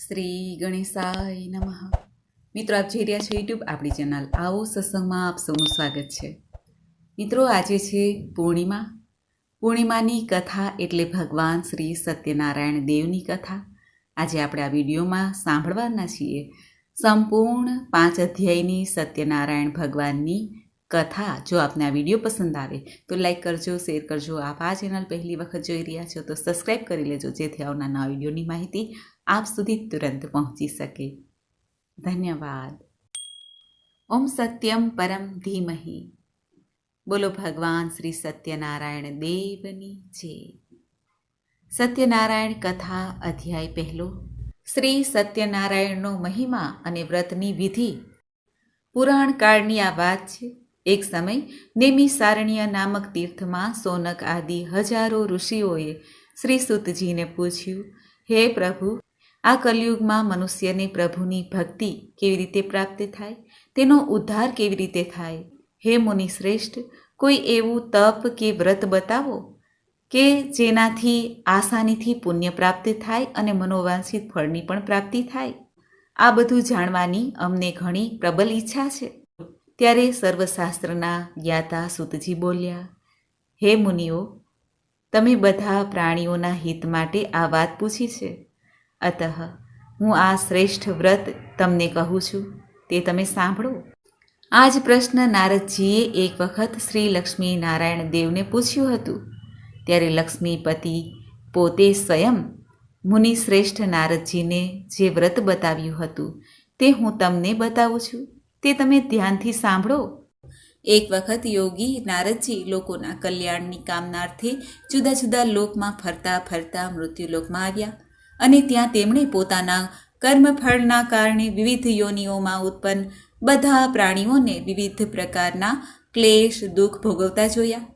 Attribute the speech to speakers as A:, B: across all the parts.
A: શ્રી ગણેશાય નમઃ. મિત્રો, આપ જોઈ રહ્યા છો યુટ્યુબ આપણી ચેનલ આવો સત્સંગમાં આપ સૌનું સ્વાગત છે. મિત્રો, આજે છે પૂર્ણિમા. પૂર્ણિમાની કથા એટલે ભગવાન શ્રી સત્યનારાયણ દેવની કથા. આજે આપણે આ વિડીયોમાં સાંભળવાના છીએ સંપૂર્ણ 5 અધ્યાયની સત્યનારાયણ ભગવાનની કથા. જો આપને આ વિડીયો પસંદ આવે તો લાઈક કરજો, શેર કરજો. આપ આ ચેનલ પહેલી વખત જોઈ રહ્યા છો તો સબસ્ક્રાઈબ કરી લેજો, જેથી આવનાર નવા વિડીયોની માહિતી આપ સુધી તુરંત પહોંચી શકે. ધન્યવાદ. ઓમ સત્યમ પરમ ધીમહિ. બોલો ભગવાન શ્રી સત્યનારાયણ દેવની જય. સત્યનારાયણ કથા અધ્યાય પહેલો. શ્રી સત્યનારાયણનો મહિમા અને વ્રતની વિધિ. પુરાણ કાળની આ વાત છે. એક સમય નેમિસારણ્ય નામક તીર્થમાં સોનક આદિ હજારો ઋષિઓએ શ્રી સુતજીને પૂછ્યું, હે પ્રભુ, આ કલયુગમાં મનુષ્યને પ્રભુની ભક્તિ કેવી રીતે પ્રાપ્ત થાય, તેનો ઉદ્ધાર કેવી રીતે થાય? હે મુનિ શ્રેષ્ઠ, કોઈ એવું તપ કે વ્રત બતાવો કે જેનાથી આસાનીથી પુણ્ય પ્રાપ્ત થાય અને મનોવાંછિત ફળની પણ પ્રાપ્તિ થાય. આ બધું જાણવાની અમને ઘણી પ્રબલ ઈચ્છા છે. ત્યારે સર્વશાસ્ત્રના જ્ઞાતા સુતજી બોલ્યા, હે મુનિઓ, તમે બધા પ્રાણીઓના હિત માટે આ વાત પૂછી છે. અતઃ હું આ શ્રેષ્ઠ વ્રત તમને કહું છું, તે તમે સાંભળો. આ જ પ્રશ્ન નારદજીએ એક વખત શ્રી લક્ષ્મી નારાયણ દેવને પૂછ્યું હતું. ત્યારે લક્ષ્મીપતિ પોતે સ્વયં મુનિ શ્રેષ્ઠ નારદજીને જે વ્રત બતાવ્યું હતું તે હું તમને બતાવું છું, તે તમે ધ્યાનથી સાંભળો. એક વખત યોગી નારદજી લોકોના કલ્યાણની કામનાર્થે જુદા જુદા લોકમાં ફરતા ફરતા મૃત્યુલોકમાં આવ્યા અને ત્યાં તેમણે પોતાના કર્મફળના કારણે વિવિધ યોનિઓમાં ઉત્પન્ન બધા પ્રાણીઓને વિવિધ પ્રકારના ક્લેશ દુઃખ ભોગવતા જોયા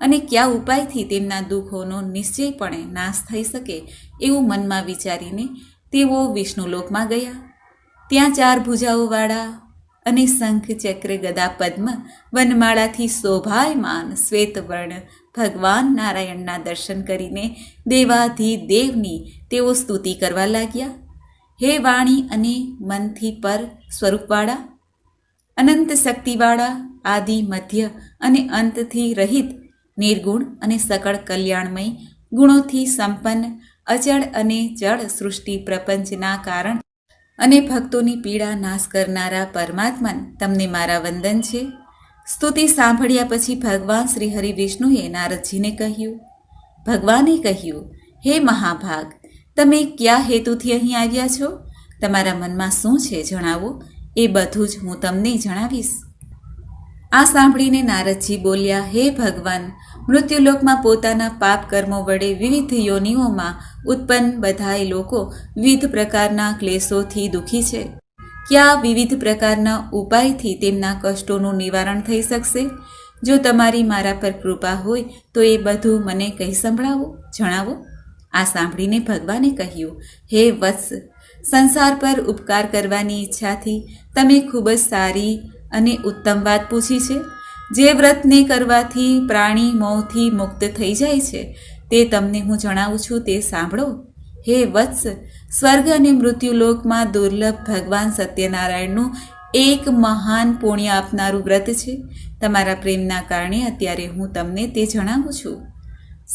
A: અને કયા ઉપાયથી તેમના દુઃખોનો નિશ્ચયપણે નાશ થઈ શકે એવું મનમાં વિચારીને તેઓ વિષ્ણુલોકમાં ગયા. ત્યાં 4 ભુજાઓવાળા અને શંખ ચક્ર ગદા પદ્મ વનમાળાથી શોભાયમાન શ્વેતવર્ણ ભગવાન નારાયણના દર્શન કરીને દેવાધિદેવની તેઓ સ્તુતિ કરવા લાગ્યા. હે વાણી અને મનથી પર સ્વરૂપવાળા, અનંત શક્તિવાળા, આદિ મધ્ય અને અંતથી રહિત, નિર્ગુણ અને સકળ કલ્યાણમય, ગુણોથી સંપન્ન, અચળ અને જળ સૃષ્ટિ પ્રપંચના કારણ અને ભક્તોની પીડા નાશ કરનારા પરમાત્મન, તમને મારા વંદન છે. સ્તુતિ સાંભળ્યા પછી ભગવાન શ્રી હરિ વિષ્ણુએ નારદજીને કહ્યું. ભગવાને કહ્યું, હે મહાભાગ, તમે કયા હેતુથી અહીં આવ્યા છો? તમારા મનમાં શું છે જણાવો, એ બધું જ હું તમને જણાવીશ. આ સાંભળીને નારદજી બોલ્યા, હે ભગવાન, મૃત્યુલોકમાં પોતાના પાપ કર્મો વડે વિવિધ યોનિઓમાં ઉત્પન્ન બધાય લોકો વિવિધ પ્રકારના ક્લેશોથી દુઃખી છે. કયા વિવિધ પ્રકારના ઉપાયથી તેમના કષ્ટોનું નિવારણ થઈ શકશે? જો તમારી મારા પર કૃપા હોય તો એ બધું મને કહી સંભળાવો, જણાવો. આ સાંભળીને ભગવાને કહ્યું, હે વત્સ, સંસાર પર ઉપકાર કરવાની ઈચ્છાથી તમે ખૂબ જ સારી અને ઉત્તમ વાત પૂછી છે. જે વ્રતને કરવાથી પ્રાણી મોહથી મુક્ત થઈ જાય છે તે તમને હું જણાવું છું, તે સાંભળો. હે વત્સ, સ્વર્ગ અને મૃત્યુલોકમાં દુર્લભ ભગવાન સત્યનારાયણનું એક મહાન પુણ્ય આપનારું વ્રત છે. તમારા પ્રેમના કારણે અત્યારે હું તમને તે જણાવું છું.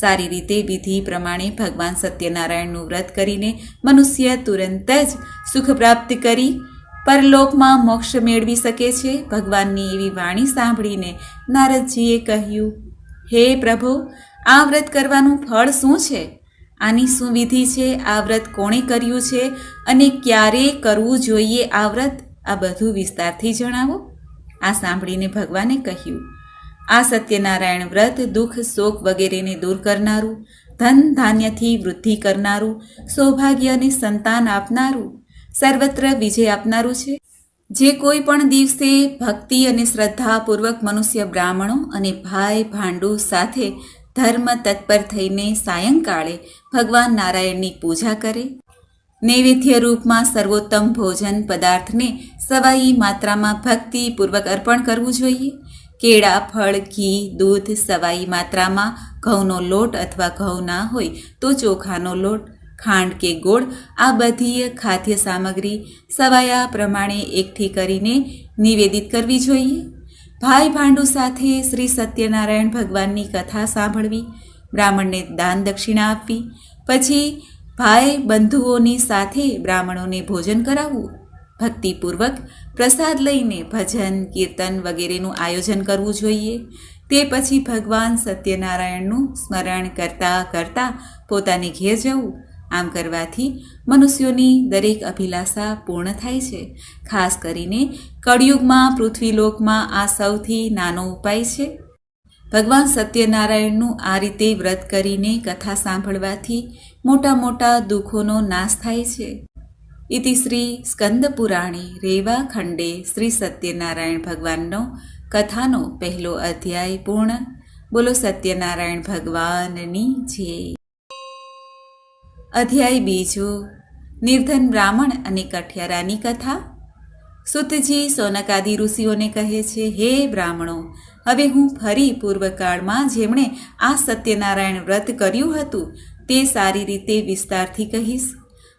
A: સારી રીતે વિધિ પ્રમાણે ભગવાન સત્યનારાયણનું વ્રત કરીને મનુષ્ય તુરંત જ સુખ પ્રાપ્ત કરી પરલોકમાં મોક્ષ મેળવી શકે છે. ભગવાનની એવી વાણી સાંભળીને નારદજીએ કહ્યું, હે પ્રભુ, આ વ્રત કરવાનું ફળ શું છે? આની શું વિધિ છે? આ વ્રત કોણે કર્યું છે અને ક્યારે કરવું જોઈએ આ વ્રત? આ બધું વિસ્તારથી જણાવો. આ સાંભળીને ભગવાને કહ્યું, આ સત્યનારાયણ વ્રત દુઃખ શોક વગેરેને દૂર કરનારું, ધન ધાન્યથી વૃદ્ધિ કરનારું, સૌભાગ્ય અને સંતાન આપનારું, સર્વત્ર વિજય આપનારું છે. જે કોઈ પણ દિવસે ભક્તિ અને શ્રદ્ધાપૂર્વક મનુષ્ય બ્રાહ્મણો અને ભાઈ ભાંડુ સાથે ધર્મ તત્પર થઈને સાયંકાળે ભગવાન નારાયણની પૂજા કરે, નૈવેદ્ય રૂપમાં સર્વોત્તમ ભોજન પદાર્થને સવાઈ માત્રામાં ભક્તિપૂર્વક અર્પણ કરવું જોઈએ. કેળા, ફળ, ઘી, દૂધ સવાઈ માત્રામાં, ઘઉંનો લોટ અથવા ઘઉં ના હોય તો ચોખાનો લોટ, ખાંડ કે ગોળ આ બધી ખાદ્ય સામગ્રી સવાયા પ્રમાણે એકઠી કરીને નિવેદિત કરવી જોઈએ. ભાઈ ભાંડુ સાથે શ્રી સત્યનારાયણ ભગવાનની કથા સાંભળવી, બ્રાહ્મણને દાન દક્ષિણા આપવી, પછી ભાઈ બંધુઓની સાથે બ્રાહ્મણોને ભોજન કરાવવું, ભક્તિપૂર્વક પ્રસાદ લઈને ભજન કીર્તન વગેરેનું આયોજન કરવું જોઈએ. તે પછી ભગવાન સત્યનારાયણનું સ્મરણ કરતાં કરતાં પોતાને ઘેર જવું. આમ કરવાથી મનુષ્યોની દરેક અભિલાષા પૂર્ણ થાય છે. ખાસ કરીને કળિયુગમાં પૃથ્વીલોકમાં આ સૌથી નાનો ઉપાય છે. ભગવાન સત્યનારાયણનું આ રીતે વ્રત કરીને કથા સાંભળવાથી મોટા મોટા દુઃખોનો નાશ થાય છે. ઇતિ શ્રી સ્કંદ પુરાણે રેવા ખંડે શ્રી સત્યનારાયણ ભગવાનનો કથાનો પહેલો અધ્યાય પૂર્ણ. બોલો સત્યનારાયણ ભગવાનની જય. અધ્યાય બીજો, નિર્ધન બ્રાહ્મણ અને કઠિયારાની કથા. સુતજી સોનકાદી ઋષિઓને કહે છે, હે બ્રાહ્મણો, હવે હું ફરી પૂર્વકાળમાં જેમણે આ સત્યનારાયણ વ્રત કર્યું હતું તે સારી રીતે વિસ્તારથી કહીશ.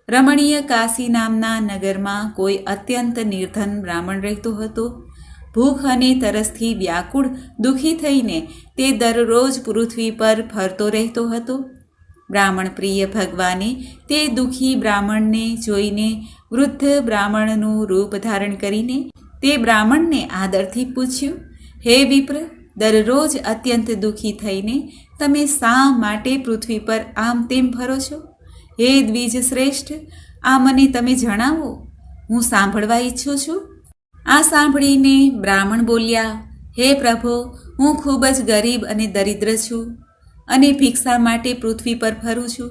A: રમણીય કાશી નામના નગરમાં કોઈ અત્યંત નિર્ધન બ્રાહ્મણ રહેતો હતો. ભૂખ અને તરસથી વ્યાકુળ દુઃખી થઈને તે દરરોજ પૃથ્વી પર ફરતો રહેતો હતો. બ્રાહ્મણ પ્રિય ભગવાને તે દુઃખી બ્રાહ્મણને જોઈને વૃદ્ધ બ્રાહ્મણનું રૂપ ધારણ કરીને તે બ્રાહ્મણને આદરથી પૂછ્યું, હે વિપ્ર, દરરોજ અત્યંત દુઃખી થઈને તમે શા માટે પૃથ્વી પર આમ તેમ ફરો છો? હે દ્વિજ શ્રેષ્ઠ, આ મને તમે જણાવો, હું સાંભળવા ઈચ્છું છું. આ સાંભળીને બ્રાહ્મણ બોલ્યા, હે પ્રભો, હું ખૂબ જ ગરીબ અને દરિદ્ર છું અને ભિક્ષા માટે પૃથ્વી પર ફરું છું.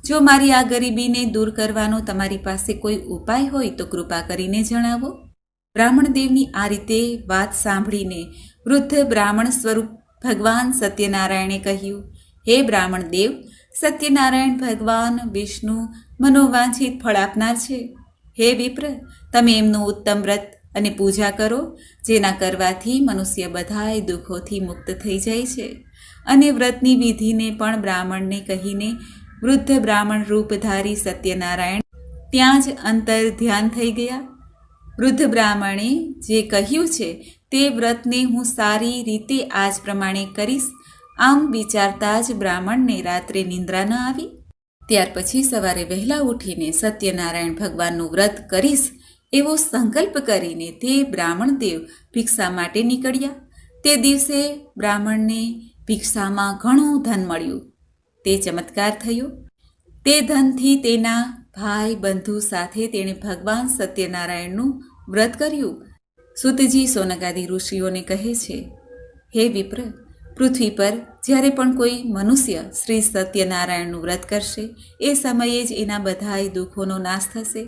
A: જો મારી આ ગરીબીને દૂર કરવાનો તમારી પાસે કોઈ ઉપાય હોય તો કૃપા કરીને જણાવો. બ્રાહ્મણ દેવની આ રીતે વાત સાંભળીને વૃદ્ધ બ્રાહ્મણ સ્વરૂપ ભગવાન સત્યનારાયણે કહ્યું, હે બ્રાહ્મણ દેવ, સત્યનારાયણ ભગવાન વિષ્ણુ મનોવાંછિત ફળ આપનાર છે. હે વિપ્ર, તમે એમનું ઉત્તમ વ્રત અને પૂજા કરો, જેના કરવાથી મનુષ્ય બધાય દુઃખોથી મુક્ત થઈ જાય છે. અને વ્રતની વિધિને પણ બ્રાહ્મણને કહીને વૃદ્ધ બ્રાહ્મણ રૂપધારી સત્યનારાયણ ત્યાં જ અંતર ધ્યાન થઈ ગયા. વૃદ્ધ બ્રાહ્મણે જે કહ્યું છે તે વ્રતને હું સારી રીતે આજ પ્રમાણે કરીશ, આમ વિચારતા જ બ્રાહ્મણને રાત્રે નિંદ્રા ન આવી. ત્યાર પછી સવારે વહેલા ઉઠીને સત્યનારાયણ ભગવાનનું વ્રત કરીશ એવો સંકલ્પ કરીને તે બ્રાહ્મણ દેવ ભિક્ષા માટે નીકળ્યા. તે દિવસે બ્રાહ્મણને ભિક્ષામાં ઘણું ધન મળ્યું. તે ચમત્કાર થયો. તે ધનથી તેના ભાઈ બંધુ સાથે તેણે ભગવાન સત્યનારાયણનું વ્રત કર્યું. સુતજી સોનકાદી ઋષિઓને કહે છે, હે વિપ્ર, પૃથ્વી પર જ્યારે પણ કોઈ મનુષ્ય શ્રી સત્યનારાયણનું વ્રત કરશે એ સમયે જ એના બધાય દુઃખોનો નાશ થશે.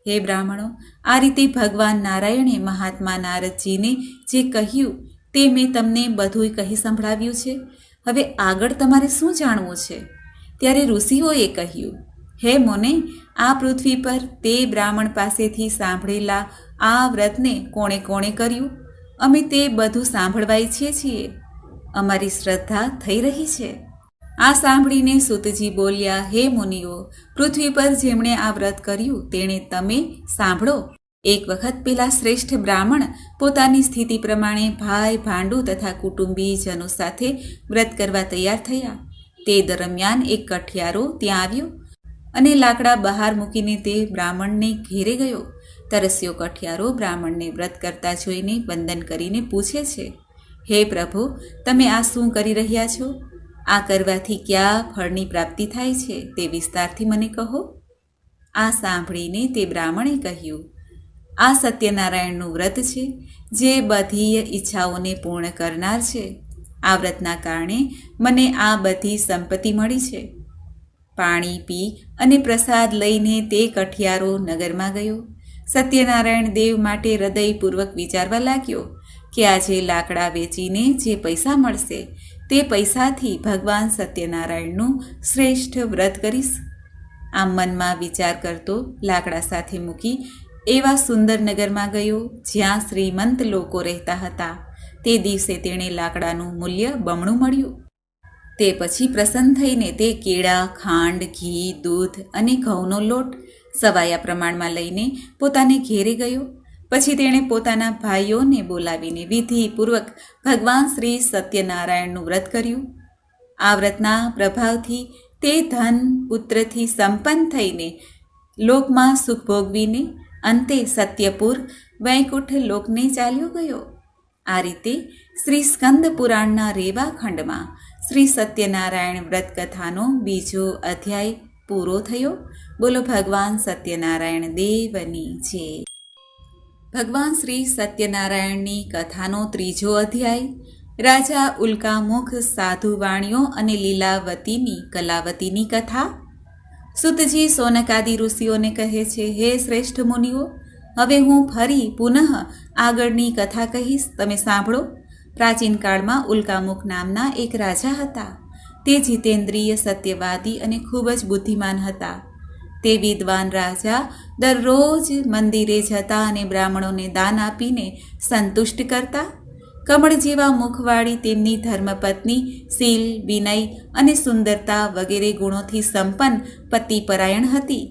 A: હે બ્રાહ્મણો, આ રીતે ભગવાન નારાયણે મહાત્મા નારદજીને જે કહ્યું તે મેં તમને બધું કહી સંભળાવ્યું છે. હવે આગળ તમારે શું જાણવું છે? ત્યારે ઋષિઓએ કહ્યું, હે મોને, આ પૃથ્વી પર તે બ્રાહ્મણ પાસેથી સાંભળેલા આ વ્રતને કોણે કોણે કર્યું? અમે તે બધું સાંભળવા ઈચ્છીએ છીએ. અમારી શ્રદ્ધા થઈ રહી છે. આ સાંભળીને સુતજી બોલ્યા, હે મુનિઓ, પૃથ્વી પર જેમણે આ વ્રત કર્યું તેણે તમે સાંભળો. એક વખત પેલા શ્રેષ્ઠ બ્રાહ્મણ પોતાની સ્થિતિ પ્રમાણે ભાઈ ભાંડુ તથા કુટુંબીજનો સાથે વ્રત કરવા તૈયાર થયા. તે દરમિયાન એક કઠિયારો ત્યાં આવ્યો અને લાકડા બહાર મૂકીને તે બ્રાહ્મણને ઘેરે ગયો. તરસ્યો કઠિયારો બ્રાહ્મણને વ્રત કરતા જોઈને વંદન કરીને પૂછે છે, હે પ્રભુ, તમે આ શું કરી રહ્યા છો? આ કરવાથી કયા ફળની પ્રાપ્તિ થાય છે તે વિસ્તારથી મને કહો. આ સાંભળીને તે બ્રાહ્મણે કહ્યું, આ સત્યનારાયણનું વ્રત છે, જે બધી ઈચ્છાઓને પૂર્ણ કરનાર છે. આ વ્રતના કારણે મને આ બધી સંપત્તિ મળી છે. પાણી પી અને પ્રસાદ લઈને તે કઠિયારો નગરમાં ગયો. સત્યનારાયણ દેવ માટે હૃદયપૂર્વક વિચારવા લાગ્યો કે આજે લાકડા વેચીને જે પૈસા મળશે તે પૈસાથી ભગવાન સત્યનારાયણનું શ્રેષ્ઠ વ્રત કરીશ. આમ મનમાં વિચાર કરતો લાકડા સાથે મૂકી એવા સુંદર નગરમાં ગયો જ્યાં શ્રીમંત લોકો રહેતા હતા. તે દિવસે તેણે લાકડાનું મૂલ્ય બમણું મળ્યું. તે પછી પ્રસન્ન થઈને તે કેળા, ખાંડ, ઘી, દૂધ અને ઘઉંનો લોટ સવાયા પ્રમાણમાં લઈને પોતાને ઘેરે ગયો. પછી તેણે પોતાના ભાઈઓને બોલાવીને વિધિપૂર્વક ભગવાન શ્રી સત્યનારાયણનું વ્રત કર્યું. આ વ્રતના પ્રભાવથી તે ધન પુત્રથી સંપન્ન થઈને લોકમાં સુખ ભોગવીને અંતે સત્યપુર વૈકુંઠ લોકને ચાલ્યો ગયો. આ રીતે શ્રી સ્કંદ પુરાણના રેવા ખંડમાં શ્રી સત્યનારાયણ વ્રત કથાનો બીજો અધ્યાય પૂરો થયો. બોલો ભગવાન સત્યનારાયણ દેવની જય. ભગવાન શ્રી સત્યનારાયણની કથાનો ત્રીજો અધ્યાય રાજા ઉલ્કામુખ, સાધુ વાણિયો અને લીલાવતીની કલાવતીની કથા. સુતજી સોનકાદિ ઋષિઓને કહે છે, હે શ્રેષ્ઠ મુનિઓ, હવે હું ફરી પુનઃ આગળની કથા કહીશ, તમે સાંભળો. પ્રાચીન કાળમાં ઉલ્કામુખ નામના એક રાજા હતા. તે જીતેન્દ્રિય, સત્યવાદી અને ખૂબ જ બુદ્ધિમાન હતા. તે વિદ્વાન રાજા દરરોજ મંદિરે જતા અને બ્રાહ્મણોને દાન આપીને સંતુષ્ટ કરતા. કમળ જેવા મુખવાળી તેમની ધર્મપત્ની શીલ, વિનય અને સુંદરતા વગેરે ગુણોથી સંપન્ન પતિપરાયણ હતી.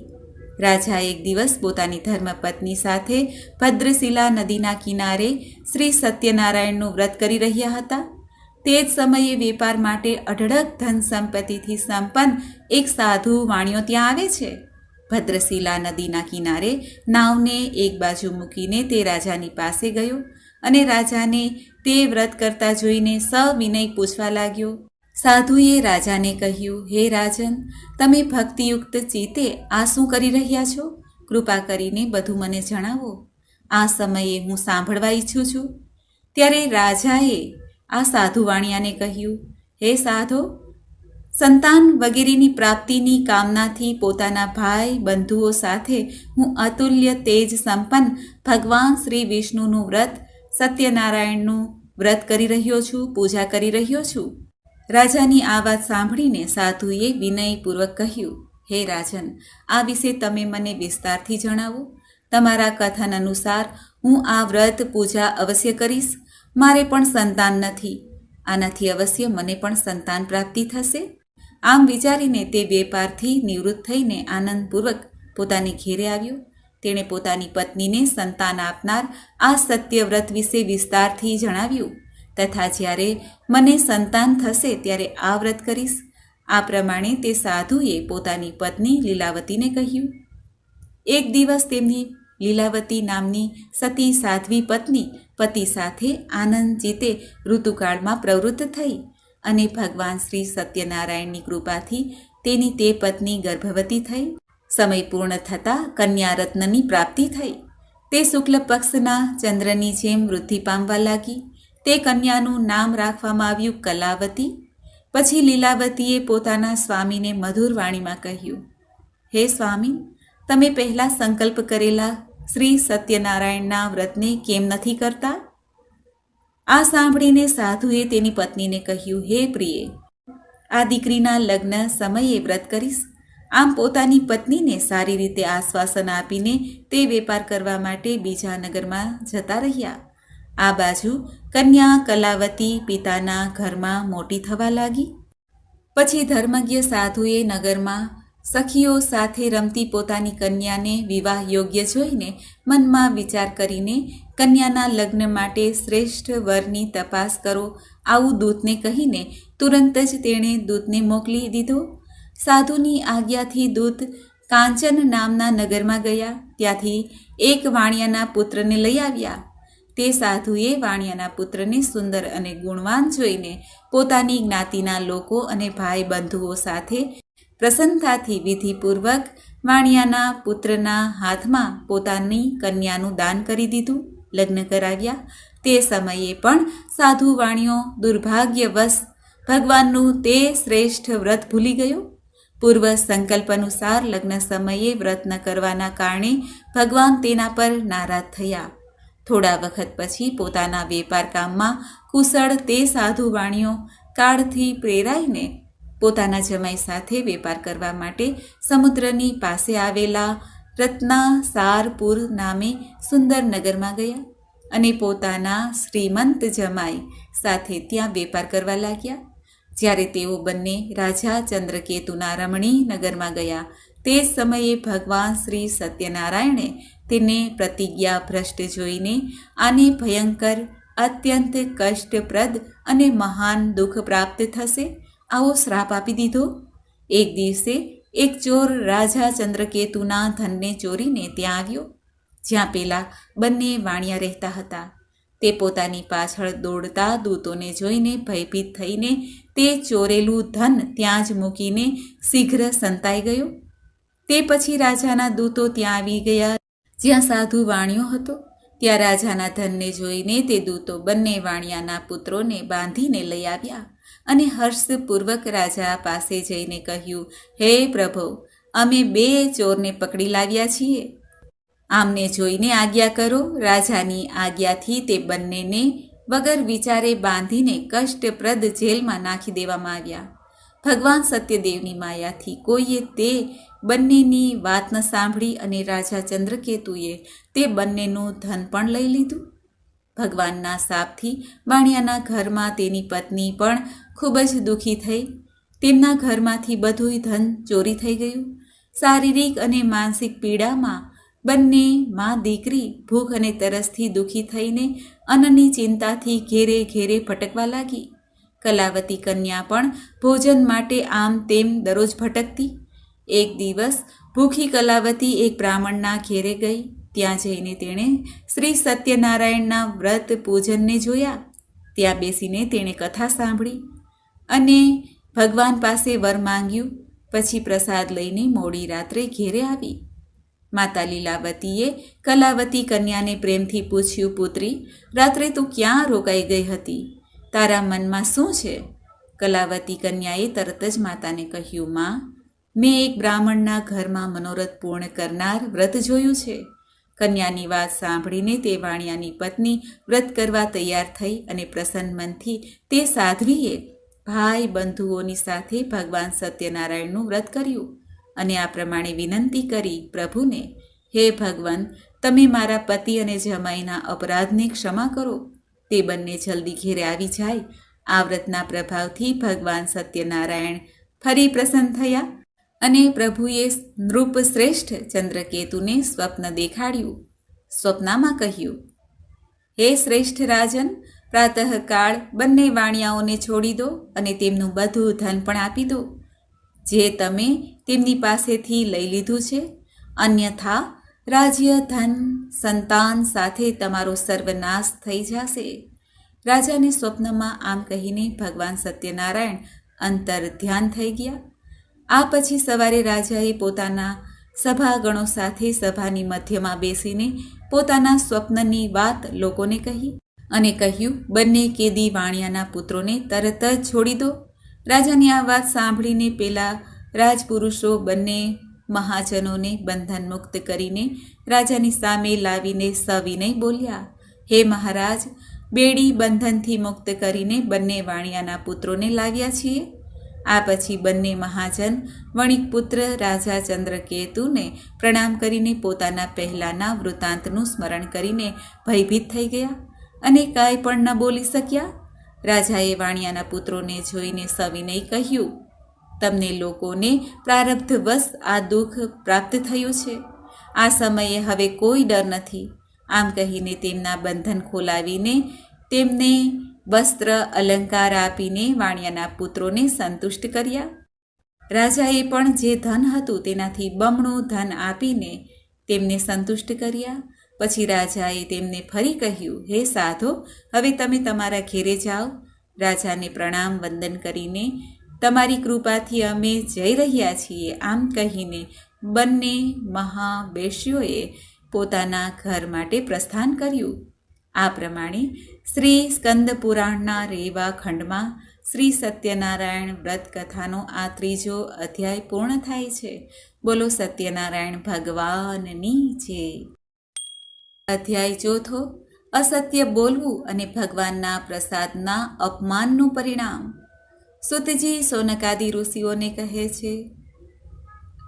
A: રાજા એક દિવસ પોતાની ધર્મપત્ની સાથે ભદ્રશિલા નદીના કિનારે શ્રી સત્યનારાયણનું વ્રત કરી રહ્યા હતા. તે જ સમયે વેપાર માટે અઢળક ધન સંપત્તિથી સંપન્ન એક સાધુ વાણિયો ત્યાં આવે છે. ભદ્રશિલા નદીના કિનારે નાવને એક બાજુ મૂકીને તે રાજાની પાસે ગયો અને રાજાને તે વ્રત કરતા જોઈને સવિનય પૂછવા લાગ્યો. સાધુએ રાજાને કહ્યું, હે રાજન, તમે ભક્તિયુક્ત ચિત્તે આ શું કરી રહ્યા છો? કૃપા કરીને બધું મને જણાવો. આ સમયે હું સાંભળવા ઈચ્છું છું. ત્યારે રાજાએ આ સાધુ વાણિયાને કહ્યું, હે સાધો, સંતાન વગેરેની પ્રાપ્તિની કામનાથી પોતાના ભાઈ બંધુઓ સાથે હું અતુલ્ય તેજ સંપન્ન ભગવાન શ્રી વિષ્ણુનું વ્રત, સત્યનારાયણનું વ્રત કરી રહ્યો છું, પૂજા કરી રહ્યો છું. રાજાની આ વાત સાંભળીને સાધુએ વિનયપૂર્વક કહ્યું, હે રાજન, આ વિશે તમે મને વિસ્તારથી જણાવો. તમારા કથન અનુસાર હું આ વ્રત પૂજા અવશ્ય કરીશ. મારે પણ સંતાન નથી. આનાથી અવશ્ય મને પણ સંતાન પ્રાપ્તિ થશે. આમ વિચારીને તે વેપારથી નિવૃત્ત થઈને આનંદપૂર્વક પોતાને ઘેરે આવ્યો. તેણે પોતાની પત્નીને સંતાન આપનાર આ સત્યવ્રત વિશે વિસ્તારથી જણાવ્યું તથા જ્યારે મને સંતાન થશે ત્યારે આ વ્રત કરીશ. આ પ્રમાણે તે સાધુએ પોતાની પત્ની લીલાવતીને કહ્યું. એક દિવસ તેમની લીલાવતી નામની સતી સાધ્વી પત્ની પતિ સાથે આનંદ ચિત્તે ઋતુકાળમાં પ્રવૃત્ત થઈ અને ભગવાન શ્રી સત્યનારાયણની કૃપાથી તેની તે પત્ની ગર્ભવતી થઈ. સમય પૂર્ણ થતાં કન્યારત્નની પ્રાપ્તિ થઈ. તે શુક્લ પક્ષના ચંદ્રની જેમ વૃદ્ધિ પામવા લાગી. તે કન્યાનું નામ રાખવામાં આવ્યું કલાવતી. પછી લીલાવતીએ પોતાના સ્વામીને મધુર વાણીમાં કહ્યું, હે સ્વામી, તમે પહેલાં સંકલ્પ કરેલા શ્રી સત્યનારાયણના વ્રતને કેમ નથી કરતા? આ સાંભળીને સાધુએ તેની પત્નીને કહ્યું, હે પ્રિયે, આ દીકરીના લગ્ન સમયે વ્રત કરીશ. આમ પોતાની પત્નીને સારી રીતે આશ્વાસન આપીને તે વેપાર કરવા માટે બીજા નગરમાં જતા રહ્યા. આ બાજુ કન્યા કલાવતી પિતાના ઘરમાં મોટી થવા લાગી. પછી ધર્મજ્ઞ સાધુએ નગરમાં સખીઓ સાથે રમતી પોતાની કન્યાને વિવાહ યોગ્ય જોઈને મનમાં વિચાર કરીને કન્યાના લગ્ન માટે શ્રેષ્ઠ વરની તપાસ કરો આવું દૂતને કહીને તુરંત જ તેણે દૂતને મોકલી દીધો. સાધુની આજ્ઞાથી દૂત કાંચન નામના નગરમાં ગયા. ત્યાંથી એક વાણિયાના પુત્રને લઈ આવ્યા. તે સાધુએ વાણિયાના પુત્રને સુંદર અને ગુણવાન જોઈને પોતાની જ્ઞાતિના લોકો અને ભાઈ બંધુઓ સાથે પ્રસન્નતાથી વિધિપૂર્વક વાણિયાના પુત્રના હાથમાં પોતાની કન્યાનું દાન કરી દીધું, લગ્ન કરાવ્યા. તે સમયે પણ સાધુ વાણિયો દુર્ભાગ્યવશ ભગવાનનું તે શ્રેષ્ઠ વ્રત ભૂલી ગયો. પૂર્વ સંકલ્પ અનુસાર લગ્ન સમયે વ્રત ન કરવાના કારણે ભગવાન તેના પર નારાજ થયા. થોડા વખત પછી પોતાના વેપાર કામમાં કુશળ તે સાધુ વાણિયો કાળથી પ્રેરાઈને પોતાના જમાઈ સાથે વેપાર કરવા માટે સમુદ્રની પાસે આવેલા રત્નાસારપુર નામે સુંદર નગરમાં ગયા અને પોતાના શ્રીમંત જમાઈ સાથે ત્યાં વેપાર કરવા લાગ્યા. જ્યારે તેઓ બંને રાજા ચંદ્રકેતુના રમણીય નગરમાં ગયા તે જ સમયે ભગવાન શ્રી સત્યનારાયણે તેને પ્રતિજ્ઞા ભ્રષ્ટ જોઈને આને ભયંકર, અત્યંત કષ્ટપ્રદ અને મહાન દુઃખ પ્રાપ્ત થશે આવો શ્રાપ આપી દીધો. એક દિવસે એક ચોર રાજા ચંદ્રકેતુના ધનને ચોરીને ત્યાં આવ્યો જ્યાં પેલા બંને વાણિયા રહેતા હતા. તે પોતાની પાછળ દોડતા દૂતોને જોઈને ભયભીત થઈને તે ચોરેલું ધન ત્યાં જ મૂકીને શીઘ્ર સંતાઈ ગયો. તે પછી રાજાના દૂતો ત્યાં આવી ગયા જ્યાં સાધુ વાણિયો હતો. ત્યાં રાજાના ધનને જોઈને તે દૂતો બંને વાણિયાના પુત્રોને બાંધીને લઈ આવ્યા અને હર્ષપૂર્વક રાજા પાસે જઈને કહ્યું, હે પ્રભુ, અમે 2 ચોરને પકડી લાવ્યા છીએ. આમને જોઈને આજ્ઞા કરો. રાજાની આજ્ઞાથી તે બંનેને વગર વિચારે બાંધીને કષ્ટપ્રદ જેલમાં નાખી દેવામાં આવ્યા. ભગવાન સત્યદેવની માયાથી કોઈએ તે બંનેની વાત ન સાંભળી અને રાજા ચંદ્રકેતુએ તે બંનેનું ધન પણ લઈ લીધું. ભગવાનના શાપથી વાણિયાના ઘરમાં તેની પત્ની પણ ખૂબ જ દુઃખી થઈ. તેમના ઘરમાંથી બધુંય ધન ચોરી થઈ ગયું. શારીરિક અને માનસિક પીડામાં બંને મા દીકરી ભૂખ અને તરસથી દુઃખી થઈને અન્નની ચિંતાથી ઘેરે ઘેરે ભટકવા લાગી. કલાવતી કન્યા પણ ભોજન માટે આમ તેમ દરરોજ ભટકતી. એક દિવસ ભૂખી કલાવતી એક બ્રાહ્મણના ઘેરે ગઈ. ત્યાં જઈને તેણે શ્રી સત્યનારાયણના વ્રત પૂજનને જોયા. ત્યાં બેસીને તેણે કથા સાંભળી અને ભગવાન પાસે વર માંગ્યું. પછી પ્રસાદ લઈને મોડી રાત્રે ઘેરે આવી. માતા લીલાવતીએ કલાવતી કન્યાને પ્રેમથી પૂછ્યું, પુત્રી, રાત્રે તું ક્યાં રોકાઈ ગઈ હતી? તારા મનમાં શું છે? કલાવતી કન્યાએ તરત જ માતાને કહ્યું, માં, મેં એક બ્રાહ્મણના ઘરમાં મનોરથ પૂર્ણ કરનાર વ્રત જોયું છે. કન્યાની વાત સાંભળીને તે વાણિયાની પત્ની વ્રત કરવા તૈયાર થઈ અને પ્રસન્ન મનથી તે સાધ્વીએ ભાઈ બંધુઓની સાથે ભગવાન સત્યનારાયણનું વ્રત કર્યું અને આ પ્રમાણે વિનંતી કરી પ્રભુને, હે ભગવાન, તમે મારા પતિ અને જમાઈના અપરાધને ક્ષમા કરો. તે બંને જલ્દી ઘેરે આવી જાય. આ વ્રતના પ્રભાવથી ભગવાન સત્યનારાયણ ફરી પ્રસન્ન થયા અને પ્રભુએ નૃપશ્રેષ્ઠ ચંદ્રકેતુને સ્વપ્ન દેખાડ્યું. સ્વપ્નમાં કહ્યું, હે શ્રેષ્ઠ રાજન, પ્રાતઃકાળ બંને વાણિયાઓને છોડી દો અને તેમનું બધું ધન પણ આપી દો જે તમે તેમની પાસેથી લઈ લીધું છે. અન્યથા રાજ્ય, ધન, સંતાન સાથે તમારો સર્વનાશ થઈ જશે. રાજાને સ્વપ્નમાં આમ કહીને ભગવાન સત્યનારાયણ અંતર ધ્યાન થઈ ગયા. આ પછી સવારે રાજાએ પોતાના સભાગણો સાથે સભાની મધ્યમાં બેસીને પોતાના સ્વપ્નની વાત લોકોને કહી અને કહ્યું, બંને કેદી વાણિયાના પુત્રોને તરત જ છોડી દો. રાજાની આ વાત સાંભળીને પેલા રાજપુરુષો બંને મહાજનોને બંધન મુક્ત કરીને રાજાની સામે લાવીને સવિનય બોલ્યા, હે મહારાજ, બેડી બંધનથી મુક્ત કરીને બંને વાણિયાના પુત્રોને લાવ્યા છીએ. આ પછી બંને મહાજન વણિકપુત્ર રાજા ચંદ્રકેતુને પ્રણામ કરીને પોતાના પહેલાંના વૃત્તાંતનું સ્મરણ કરીને ભયભીત થઈ ગયા અને કાંઈ પણ ન બોલી શક્યા. રાજાએ વાણિયાના પુત્રોને જોઈને સવિનય કહ્યું, તમને લોકોને પ્રારબ્ધવશ આ દુઃખ પ્રાપ્ત થયું છે. આ સમયે હવે કોઈ ડર નથી. આમ કહીને તેમના બંધન ખોલાવીને તેમને વસ્ત્ર અલંકાર આપીને વાણિયાના પુત્રોને સંતુષ્ટ કર્યા. રાજાએ પણ જે ધન હતું તેનાથી બમણું ધન આપીને તેમને સંતુષ્ટ કર્યા. પછી રાજાએ તેમને ફરી કહ્યું, હે સાધો, હવે તમે તમારા ઘેરે જાઓ. રાજાને પ્રણામ વંદન કરીને, તમારી કૃપાથી અમે જઈ રહ્યા છીએ આમ કહીને બંને મહાવેશ્યોએ પોતાના ઘર માટે પ્રસ્થાન કર્યું. આ પ્રમાણે શ્રી સ્કંદ પુરાણના રેવા ખંડમાં શ્રી સત્યનારાયણ વ્રત કથાનો આ 3જો અધ્યાય પૂર્ણ થાય છે. બોલો સત્યનારાયણ ભગવાનની જય. અધ્યાય 4, અસત્ય બોલવું અને ભગવાનના પ્રસાદના અપમાનનું પરિણામ. સુતજી સોનકાદી ઋષિઓને કહે છે,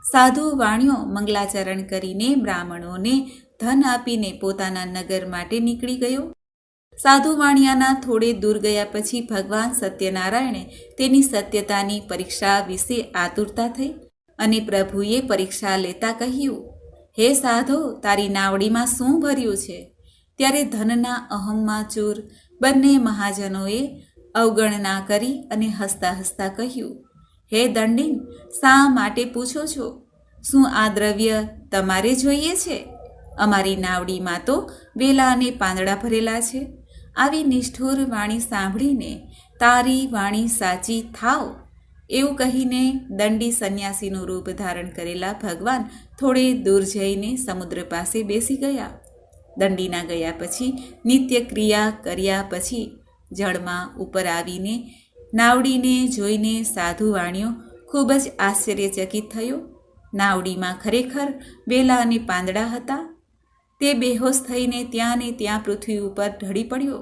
A: સાધુ વાણિયો મંગલાચરણ કરીને બ્રાહ્મણોને ધન આપીને પોતાના નગર માટે નીકળી ગયો. સાધુ વાણિયાના થોડે દૂર ગયા પછી ભગવાન સત્યનારાયણે તેની સત્યતાની પરીક્ષા વિશે આતુરતા થઈ અને પ્રભુએ પરીક્ષા લેતા કહ્યું, હે સાધો, તારી નાવડીમાં શું ભર્યું છે? ત્યારે ધનના અહમમાં ચૂર બંને મહાજનોએ અવગણના કરી અને હસતા હસતા કહ્યું, હે દંડીન, શા માટે પૂછો છો? શું આ દ્રવ્ય તમારે જોઈએ છે? અમારી નાવડીમાં તો વેલા અને પાંદડા ભરેલા છે. આવી નિષ્ઠુર વાણી સાંભળીને તારી વાણી સાચી થાવ એવું કહીને દંડી સંન્યાસીનું રૂપ ધારણ કરેલા ભગવાન થોડે દૂર જઈને સમુદ્ર પાસે બેસી ગયા. દંડીના ગયા પછી નિત્ય ક્રિયા કર્યા પછી જળમાં ઉપર આવીને નાવડીને જોઈને સાધુ વાણિયો ખૂબ જ આશ્ચર્યચકિત થયો. નાવડીમાં ખરેખર વેલા અને પાંદડા હતા. તે બેહોશ થઈને ત્યાં ને ત્યાં પૃથ્વી ઉપર ઢળી પડ્યો.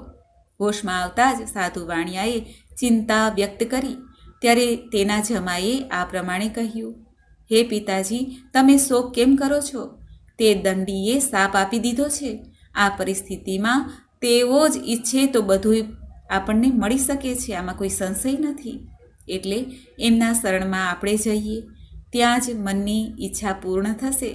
A: હોશમાં આવતા જ સાધુ વાણિયાએ ચિંતા વ્યક્ત કરી. ત્યારે તેના જમાઈએ આ પ્રમાણે કહ્યું, હે પિતાજી, તમે શોક કેમ કરો છો? તે દંડીએ શાપ આપી દીધો છે. આ પરિસ્થિતિમાં તેઓ જ ઈચ્છે તો બધું આપણને મળી શકે છે, આમાં કોઈ સંશય નથી. એટલે એમના શરણમાં આપણે જઈએ, ત્યાં જ મનની ઈચ્છા પૂર્ણ થશે.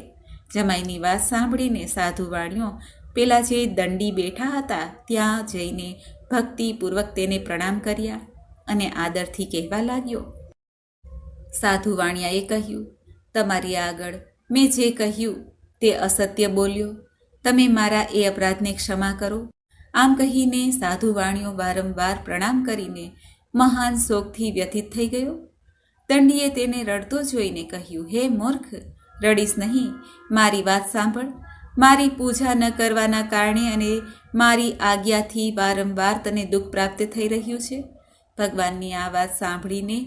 A: જમાઈની વાત સાંભળીને સાધુ વાણિયો પેલા જે દંડી બેઠા હતા ત્યાં જઈને ભક્તિપૂર્વક તેને પ્રણામ કર્યા અને આદરથી કહેવા લાગ્યો, સાધુ વાણિયાએ કહ્યું, તમારી આગળ મેં જે કહ્યું તે અસત્ય બોલ્યો. તમે મારા એ અપરાધને ક્ષમા કરો. આમ કહીને સાધુ વાણિયો વારંવાર પ્રણામ કરીને મહાન શોકથી વ્યથિત થઈ ગયો. દંડીએ તેને રડતો જોઈને કહ્યું, હે મૂર્ખ, રડીશ નહીં, મારી વાત સાંભળ. મારી પૂજા ન કરવાના કારણે અને મારી આજ્ઞાથી વારંવાર તને દુઃખ પ્રાપ્ત થઈ રહ્યું છે. ભગવાનની આ વાત સાંભળીને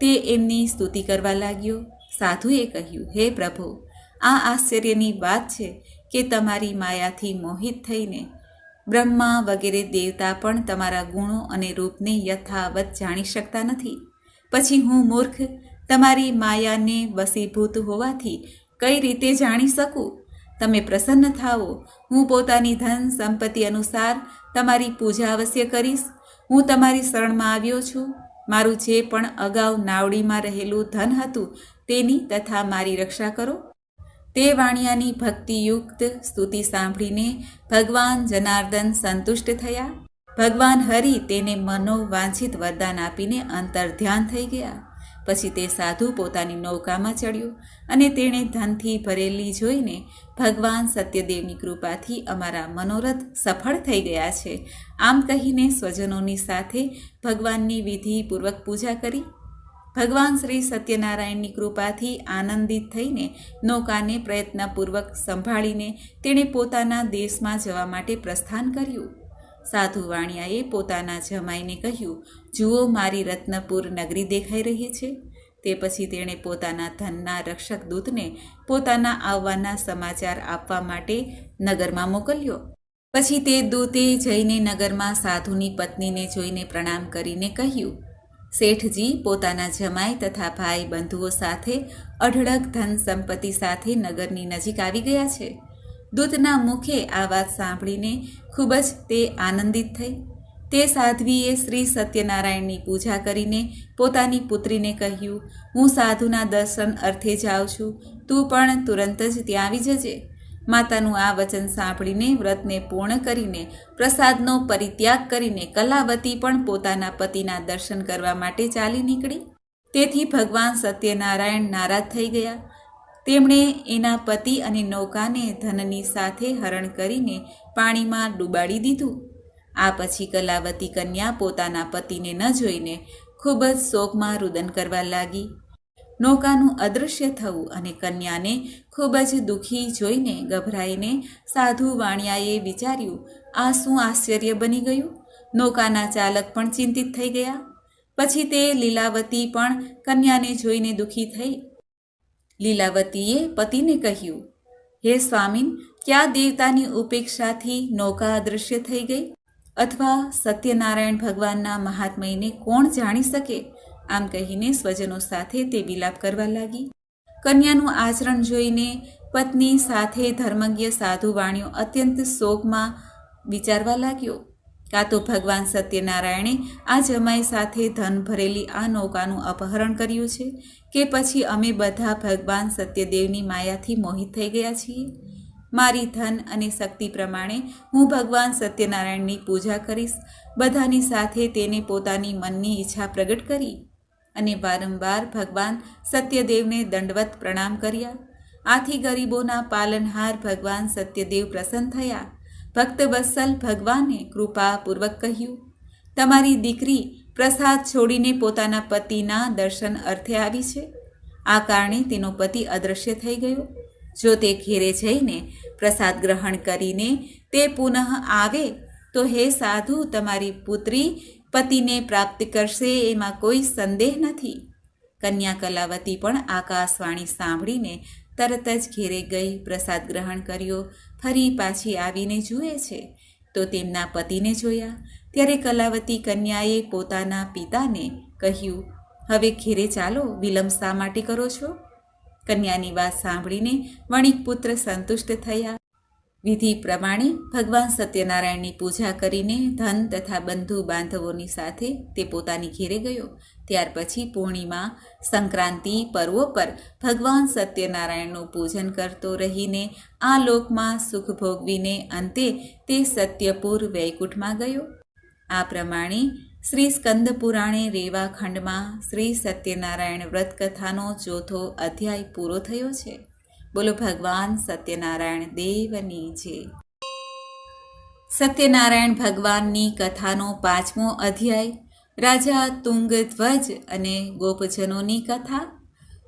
A: તે એમની સ્તુતિ કરવા લાગ્યો. સાધુએ કહ્યું, હે પ્રભુ, આ આશ્ચર્યની વાત છે કે તમારી માયાથી મોહિત થઈને બ્રહ્મા વગેરે દેવતા પણ તમારા ગુણો અને રૂપને યથાવત જાણી શકતા નથી. પછી હું મૂર્ખ તમારી માયાને વશીભૂત હોવાથી કઈ રીતે જાણી શકું? તમે પ્રસન્ન થાઓ. હું પોતાની ધન સંપત્તિ અનુસાર તમારી પૂજા અવશ્ય કરીશ. હું તમારી શરણમાં આવ્યો છું. મારું જે પણ અગાઉ નાવડીમાં રહેલું ધન હતું તેની તથા મારી રક્ષા કરો. તે વાણિયાની ભક્તિયુક્ત સ્તુતિ સાંભળીને ભગવાન જનાર્દન સંતુષ્ટ થયા. ભગવાન હરિ તેને મનોવાંછિત વરદાન આપીને અંતર ધ્યાન થઈ ગયા. પછી તે સાધુ પોતાની નૌકામાં ચડ્યો અને તેણે ધનથી ભરેલી જોઈને ભગવાન સત્યદેવની કૃપાથી અમારા મનોરથ સફળ થઈ ગયા છે આમ કહીને સ્વજનોની સાથે ભગવાનની વિધિપૂર્વક પૂજા કરી. ભગવાન શ્રી સત્યનારાયણની કૃપાથી આનંદિત થઈને નૌકાને પ્રયત્નપૂર્વક સંભાળીને તેણે પોતાના દેશમાં જવા માટે પ્રસ્થાન કર્યું. સાધુ વાણિયાએ પોતાના જમાઈને કહ્યું, જુઓ, મારી રત્નપુર નગરી દેખાઈ રહી છે. તે પછી તેણે પોતાના ધનના રક્ષક દૂતને પોતાના આવવાના સમાચાર આપવા માટે નગરમાં મોકલ્યો. પછી તે દૂતે જઈને નગરમાં સાધુની પત્નીને જોઈને પ્રણામ કરીને કહ્યું, શેઠજી પોતાના જમાઈ તથા ભાઈ બંધુઓ સાથે અઢળક ધન સંપત્તિ સાથે નગરની નજીક આવી ગયા છે. દૂતના મુખે આ વાત સાંભળીને ખૂબ જ તે આનંદિત થઈ. તે સાધ્વીએ શ્રી સત્યનારાયણની પૂજા કરીને પોતાની પુત્રીને કહ્યું, હું સાધુના દર્શન અર્થે જાઉં છું, તું પણ તુરંત જ ત્યાં આવી જજે. માતાનું આ વચન સાંભળીને વ્રતને પૂર્ણ કરીને પ્રસાદનો પરિત્યાગ કરીને કલાવતી પણ પોતાના પતિના દર્શન કરવા માટે ચાલી નીકળી. તેથી ભગવાન સત્યનારાયણ નારાજ થઈ ગયા. તેમણે એના પતિ અને નૌકાને ધનની સાથે હરણ કરીને પાણીમાં ડૂબાડી દીધું. આ પછી કલાવતી કન્યા પોતાના પતિને ન જોઈને ખૂબ જ શોકમાં રુદન કરવા લાગી. નૌકાનું અદૃશ્ય થવું અને કન્યાને ખૂબ જ દુઃખી જોઈને ગભરાઈને સાધુ વાણિયાએ વિચાર્યું, આ શું આશ્ચર્ય બની ગયું? નૌકાના ચાલક પણ ચિંતિત થઈ ગયા. પછી તે લીલાવતી પણ કન્યાને જોઈને દુઃખી થઈ. લીલાવતીએ પતિને કહ્યું, હે સ્વામીન, ક્યાં દેવતાની ઉપેક્ષાથી નૌકા અદૃશ્ય થઈ ગઈ? અથવા સત્યનારાયણ ભગવાનના મહાત્મયને કોણ જાણી શકે? આમ કહીને સ્વજનો સાથે તે વિલાપ કરવા લાગી. કન્યાનું આચરણ જોઈને પત્ની સાથે ધર્મજ્ઞ સાધુ વાણિયો અત્યંત શોકમાં વિચારવા લાગ્યો. કાં તો ભગવાન સત્યનારાયણે આ જમાઈ સાથે ધન ભરેલી આ નૌકાનું અપહરણ કર્યું છે, કે પછી અમે બધા ભગવાન સત્યદેવની માયાથી મોહિત થઈ ગયા છીએ. મારી ધન અને શક્તિ પ્રમાણે હું ભગવાન સત્યનારાયણની પૂજા કરીશ. બધાની સાથે તેને પોતાની મનની ઈચ્છા પ્રગટ કરી અને વારંવાર ભગવાન સત્યદેવને દંડવત પ્રણામ કર્યા. આથી ગરીબોના પાલનહાર ભગવાન સત્યદેવ પ્રસન્ન થયા. ભક્ત વત્સલ ભગવાને કૃપાપૂર્વક કહ્યું, તમારી દીકરી પ્રસાદ છોડીને પોતાના પતિના દર્શન અર્થે આવી છે. આ કારણે તેનો પતિ અદૃશ્ય થઈ ગયો. જો તે ઘેરે જઈને પ્રસાદ ગ્રહણ કરીને તે પુનઃ આવે તો હે સાધુ, તમારી પુત્રી પતિને પ્રાપ્ત કરશે, એમાં કોઈ સંદેહ નથી. કન્યા કલાવતી પણ આકાશવાણી સાંભળીને તરત જ ઘેરે ગઈ, પ્રસાદ ગ્રહણ કર્યો. ફરી પાછી આવીને જુએ છે તો તેમના પતિને જોયા. ત્યારે કલાવતી કન્યાએ પોતાના પિતાને કહ્યું, હવે ઘેરે ચાલો, વિલંબ શા માટે કરો છો? કન્યાની વાત સાંભળીને વણિક પુત્ર સંતુષ્ટ થયા. વિધિ પ્રમાણે ભગવાન સત્યનારાયણની પૂજા કરીને ધન તથા બંધુ બાંધવોની સાથે તે પોતાની ઘેરે ગયો. ત્યાર પછી પૂર્ણિમા, સંક્રાંતિ પર્વો પર ભગવાન સત્યનારાયણનું પૂજન કરતો રહીને આ લોકમાં સુખ ભોગવીને અંતે તે સત્યપુર વૈકુંઠમાં ગયો. આ પ્રમાણે શ્રી સ્કંદ પુરાણે રેવા ખંડમાં શ્રી સત્યનારાયણ વ્રત કથાનો 4થો અધ્યાય પૂરો થયો છે. બોલો ભગવાન સત્યનારાયણ દેવની જય. સત્યનારાયણ ભગવાનની કથાનો 5મો અધ્યાય રાજા તુંગધ્વજ અને ગોપજનોની કથા.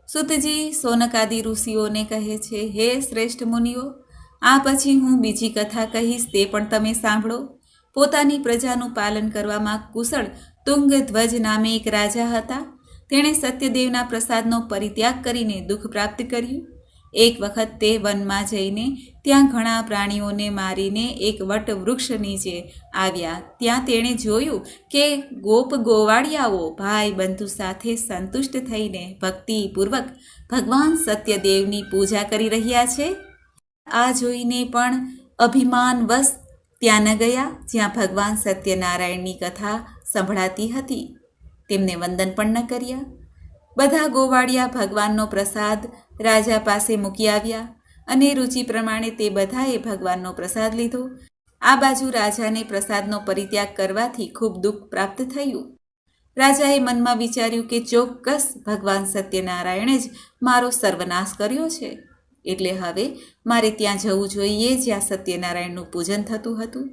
A: સુતજી સોનકાદિ ઋષિઓને કહે છે, હે શ્રેષ્ઠ મુનિઓ, આ પછી હું બીજી કથા કહીશ, તે પણ તમે સાંભળો. પોતાની પ્રજાનું પાલન કરવામાં કુશળ તુંગધ્વજ નામે એક રાજા હતા. તેણે સત્યદેવના પ્રસાદનો પરિત્યાગ કરીને દુઃખ પ્રાપ્ત કર્યું. એક વખત તે વનમાં જઈને ત્યાં ઘણા પ્રાણીઓને મારીને એક વટ વૃક્ષ નીચે આવ્યા. ત્યાં તેણે જોયું કે ગોપ ગોવાળિયાઓ ભાઈ બંધુ સાથે સંતુષ્ટ થઈને ભક્તિપૂર્વક ભગવાન સત્યદેવની પૂજા કરી રહ્યા છે. આ જોઈને પણ અભિમાનવશ ત્યાં ન ગયા જ્યાં ભગવાન સત્યનારાયણની કથા સંભળાતી હતી. તેમને વંદન પણ ન કર્યા. બધા ગોવાળિયા ભગવાનનો પ્રસાદ રાજા પાસે મૂકી આવ્યા અને રુચિ પ્રમાણે તે બધાએ ભગવાનનો પ્રસાદ લીધો. આ બાજુ રાજાને પ્રસાદનો પરિત્યાગ કરવાથી ખૂબ દુઃખ પ્રાપ્ત થયું. રાજાએ મનમાં વિચાર્યું કે ચોક્કસ ભગવાન સત્યનારાયણે જ મારો સર્વનાશ કર્યો છે, એટલે હવે મારે ત્યાં જવું જોઈએ જ્યાં સત્યનારાયણનું પૂજન થતું હતું.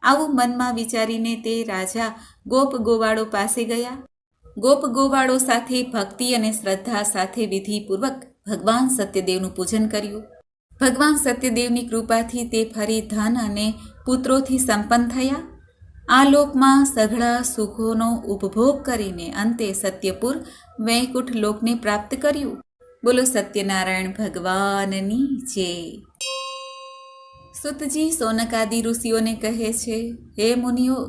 A: આવું મનમાં વિચારીને તે રાજા ગોપ ગોવાળો પાસે ગયા. ગોપ ગોવાળો સાથે ભક્તિ અને શ્રદ્ધા સાથે વિધિપૂર્વક ભગવાન સત્યદેવનું પૂજન કર્યું. ભગવાન સત્યદેવની કૃપાથી તે ફરી ધન અને પુત્રોથી સંપન્ન થયા. આ લોકમાં સઘળા સુખોનો ઉપભોગ કરીને અંતે સત્યપુર વૈકુંઠ લોકને પ્રાપ્ત કર્યું. બોલો સત્યનારાયણ ભગવાનની જય. સુતજી સોનકાદિ ઋષિઓને કહે છે, હે મુનિઓ,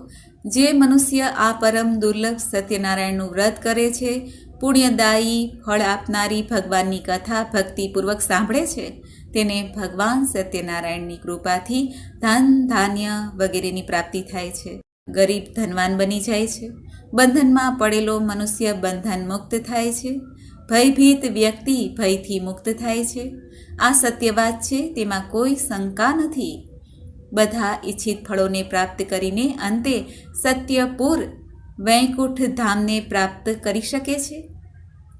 A: જે મનુષ્ય આ પરમ દુર્લભ સત્યનારાયણનું વ્રત કરે છે, પુણ્યદાયી ફળ આપનારી ભગવાનની કથા ભક્તિપૂર્વક સાંભળે છે, તેને ભગવાન સત્યનારાયણની કૃપાથી ધન ધાન્ય વગેરેની પ્રાપ્તિ થાય છે. ગરીબ ધનવાન બની જાય છે. બંધનમાં પડેલો મનુષ્ય બંધન મુક્ત થાય છે. ભયભીત વ્યક્તિ ભયથી મુક્ત થાય છે. આ સત્ય વાત છે, તેમાં કોઈ શંકા નથી. બધા ઈચ્છિત ફળોને પ્રાપ્ત કરીને અંતે સત્યપુર વૈકુંઠ ધામને પ્રાપ્ત કરી શકે છે.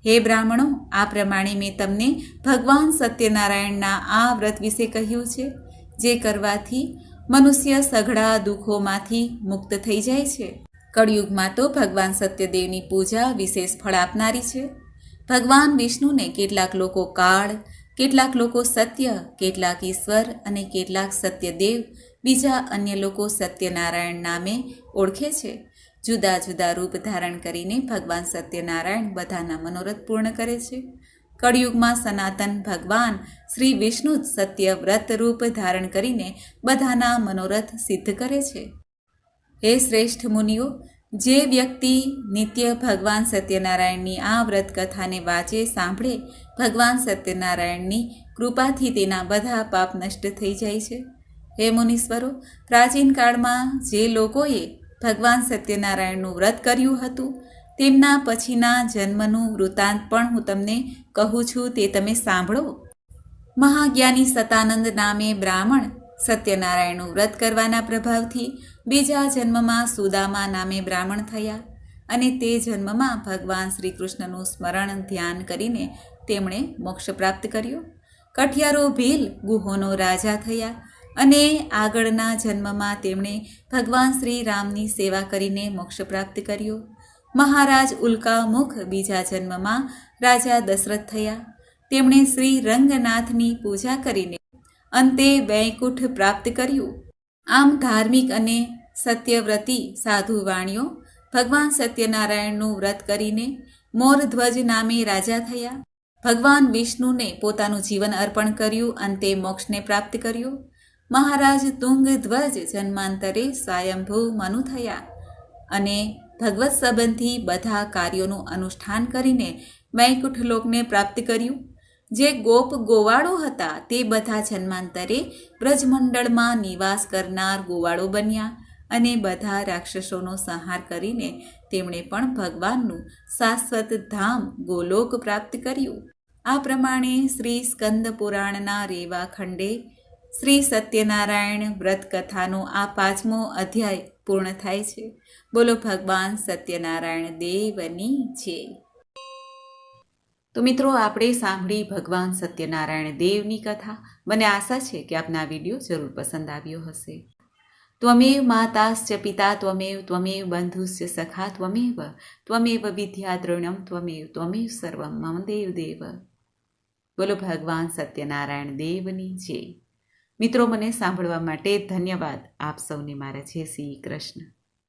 A: હે બ્રાહ્મણો, આ પ્રમાણે મેં તમને ભગવાન સત્યનારાયણના આ વ્રત વિશે કહ્યું છે, જે કરવાથી મનુષ્ય સઘળા દુઃખોમાંથી મુક્ત થઈ જાય છે. કળિયુગમાં તો ભગવાન સત્યદેવની પૂજા વિશેષ ફળ આપનારી છે. ભગવાન વિષ્ણુને કેટલાક લોકો કાળ, કેટલાક લોકો સત્ય, કેટલાક ઈશ્વર અને કેટલાક સત્યદેવ, બીજા અન્ય લોકો સત્યનારાયણ નામે ઓળખે છે. જુદા જુદા રૂપ ધારણ કરીને ભગવાન સત્યનારાયણ બધાના મનોરથ પૂર્ણ કરે છે. કળિયુગમાં સનાતન ભગવાન શ્રી વિષ્ણુ સત્ય વ્રત રૂપ ધારણ કરીને બધાના મનોરથ સિદ્ધ કરે છે. હે શ્રેષ્ઠ મુનિઓ, જે વ્યક્તિ નિત્ય ભગવાન સત્યનારાયણની આ વ્રત કથાને વાંચે, સાંભળે, ભગવાન સત્યનારાયણની કૃપાથી તેના બધા પાપ નષ્ટ થઈ જાય છે. હે મુનીશ્વરો, પ્રાચીન કાળમાં જે લોકોએ ભગવાન સત્યનારાયણનું વ્રત કર્યું હતું તેમના પછીના જન્મનું વૃત્તાંત પણ હું તમને કહું છું, તે તમે સાંભળો. મહાજ્ઞાની સતાનંદ નામે બ્રાહ્મણ સત્યનારાયણનું વ્રત કરવાના પ્રભાવથી બીજા જન્મમાં સુદામા નામે બ્રાહ્મણ થયા અને તે જન્મમાં ભગવાન શ્રી કૃષ્ણનું સ્મરણ ધ્યાન કરીને તેમણે મોક્ષ પ્રાપ્ત કર્યો. કઠિયારો ભીલ ગુહોનો રાજા થયા અને આગળના જન્મમાં તેમણે ભગવાન શ્રી રામની સેવા કરીને મોક્ષ પ્રાપ્ત કર્યો. મહારાજ ઉલ્કામુખ બીજા જન્મમાં રાજા દશરથ થયા. તેમણે શ્રી રંગનાથની પૂજા કરીને અંતે વૈકુંઠ પ્રાપ્ત કર્યું. આમ ધાર્મિક અને સત્યવ્રતી સાધુ વાણીઓ ભગવાન સત્યનારાયણનું વ્રત કરીને મોરધ્વજ નામે રાજા થયા. ભગવાન વિષ્ણુને પોતાનું જીવન અર્પણ કર્યું, અંતે મોક્ષને પ્રાપ્ત કર્યું. મહારાજ તુંગધ્વજ જન્માંતરે સ્વયંભૂ મનુ થયા અને ભગવત સંબંધી બધા કાર્યોનું અનુષ્ઠાન કરીને વૈકુંઠ લોકને પ્રાપ્ત કર્યું. જે ગોપ ગોવાળો હતા તે બધા જન્માંતરે બ્રજમંડળમાં નિવાસ કરનાર ગોવાળો બન્યા અને બધા રાક્ષસોનો સંહાર કરીને તેમણે પણ ભગવાનનું શાશ્વત ધામ ગોલોક પ્રાપ્ત કર્યું. આ પ્રમાણે શ્રી સ્કંદ પુરાણના રેવા ખંડે શ્રી સત્યનારાયણ વ્રત કથાનો આ 5મો અધ્યાય પૂર્ણ થાય છે. બોલો ભગવાન સત્યનારાયણ દેવની જય. તો મિત્રો, આપણે સાંભળી ભગવાન સત્યનારાયણ દેવની કથા. મને આશા છે કે આપને આ વિડીયો જરૂર પસંદ આવ્યો હશે. ત્વમેવ માતાશ્ચ પિતા ત્વમેવ બંધુશ્ચ સખા ત્વમેવ વિદ્યા દ્રવિણમ ત્વમેવ સર્વમ મમ દેવ. બોલો ભગવાન સત્યનારાયણ દેવની જય. મિત્રો, મને સાંભળવા માટે ધન્યવાદ. આપ સૌને મારા જય શ્રી કૃષ્ણ.